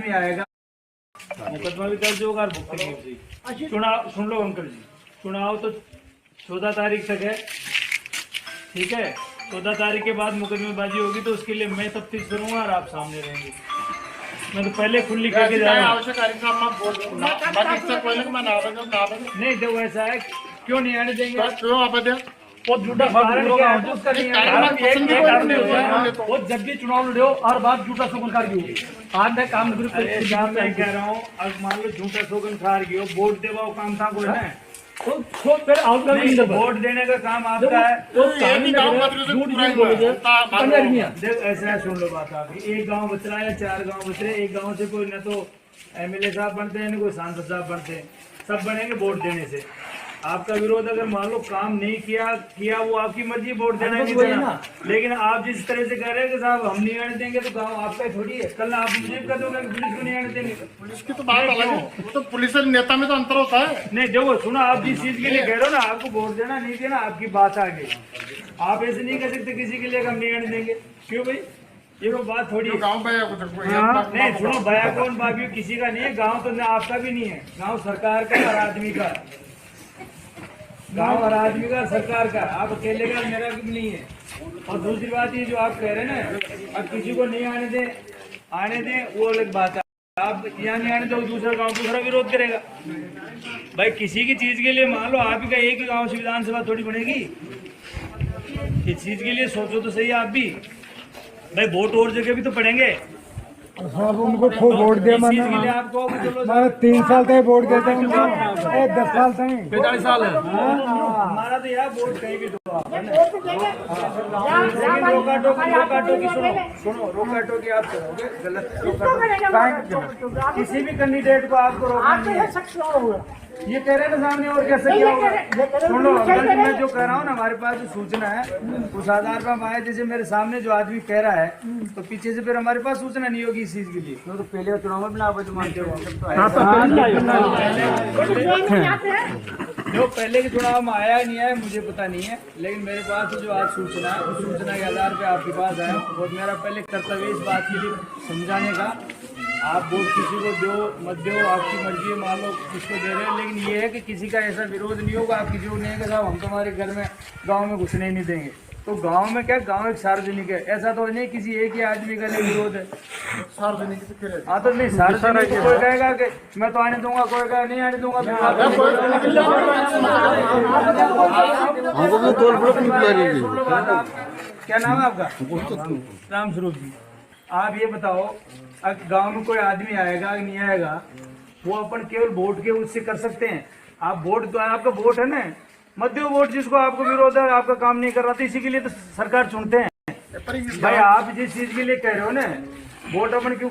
आदमी आएगा मुकदमा भी दर्ज होगा और भुगतेंगे भी। चुनाव सुन लो अंकल जी, चुनाव तो 14 तारीख तक है, ठीक है। 14 तारीख के बाद मुकदमेबाजी होगी तो उसके लिए मैं तफ्तीश करूंगा और आप सामने रहेंगे। मैं तो पहले खुद लिख के जा रहा हूँ। नहीं तो ऐसा है, क्यों नहीं आने देंगे? बहुत झूठा वो जब भी चुनाव लड़ो और बात झूठा शोगनकार की होगी। आज मैं काम मैं कह रहा हूँ, अब मान लो झूठा शोगनकार की हो, वोट देवा काम था कोई है तो फिर वोट देने का काम आपका है। ऐसा है, सुन लो बात आपकी। एक गांव बच रहा है या 4 गांव बच रहे, एक गांव से कोई न तो एमएलए साहब बनते हैं न कोई सांसद साहब बनते हैं, सब बनेंगे वोट देने से। आपका विरोध अगर मान लो काम नहीं किया वो आपकी मर्जी, वोट देना नहीं देना। लेकिन आप जिस तरह से कह रहे हैं कि साहब हम नहीं आने देंगे तो गाँव आपका ही थोड़ी है। कल आप मुझे कर दोगे कि पुलिस को नहीं आने देंगे। पुलिस की तो बात अलग है, वो तो पुलिस और नेता में तो अंतर होता है। नहीं देखो सुना, आप जिस चीज के लिए कह रहे हो ना, आपको वोट देना नहीं देना आपकी बात आ गई। आप ऐसे नहीं कह सकते किसी के लिए हम नहीं आने देंगे। क्यों भाई, ये वो बात थोड़ी है। गाँव नहीं सुनो, बया कौन बाकी किसी का नहीं है, गाँव तो आपका भी नहीं है, गाँव सरकार का और आदमी का, गाँव और आदमी का सरकार का, आप अकेले का मेरा भी नहीं है। और दूसरी बात ये जो आप कह रहे हैं ना, अब किसी को नहीं आने दें वो अलग बात है। आप यहाँ नहीं आने दो, दूसरा गांव दूसरा विरोध करेगा। भाई किसी की चीज के लिए मान लो आप ही का एक ही गांव से विधानसभा थोड़ी बनेगी। इस चीज के लिए सोचो तो सही आप भी। भाई वोट और जगह भी तो पड़ेंगे। साहब उनको खूब वोट दिया मैंने 3 साल तक वोट देता हूँ, 10 साल तक 45 साल है हमारा तो यार वोट कहीं भी दो आप, लेकिन रोका टोकी सुनो रोका टोकी आप करोगे गलत। किसी भी कैंडिडेट को आपको रोकना, ये कह रहे हैं ना सामने, और कैसे क्या होगा? सुनो अंकल, मैं जो कह रहा हूँ ना, हमारे पास जो सूचना है उस आधार पर हम आए। जैसे मेरे सामने जो आदमी कह रहा है तो पीछे से फिर हमारे पास सूचना नहीं होगी इस चीज के लिए। तो पहले चुनाव में आप मानते हो जो पहले के चुनाव में आया नहीं आया मुझे पता नहीं है, लेकिन मेरे पास जो आज सूचना है उस सूचना के आधार पर आपके पास आया। और मेरा पहले कर्तव्य इस बात के लिए समझाने का, आप वोट किसी को दो मत दो आपकी मर्जी है, मान लो किसको दे रहे हैं, लेकिन ये है कि किसी का ऐसा विरोध नहीं होगा। आप किसी को नहीं है कि साहब हम तुम्हारे घर में गांव में घुसने ही नहीं देंगे। तो गांव में क्या, गांव एक सार्वजनिक है, ऐसा तो नहीं किसी एक ही आदमी का नहीं विरोध है। सार्वजनिक हाँ तो नहीं, सार्वजनिक तो कोई कहेगा कि मैं तो आने दूंगा, कोई कहेगा नहीं आने दूंगा। क्या नाम है आपका? राम स्वरूप जी। आप ये बताओ, गांव में कोई आदमी आएगा कि नहीं आएगा, वो अपन केवल वोट के उससे कर सकते हैं। आप वोट तो आपका वोट है ना, मत दो वोट जिसको आपको विरोध है, आपका काम नहीं कर रहा, तो इसी के लिए तो सरकार चुनते हैं। भाई आप जिस चीज के लिए कह रहे हो ना, वोट अपन क्यों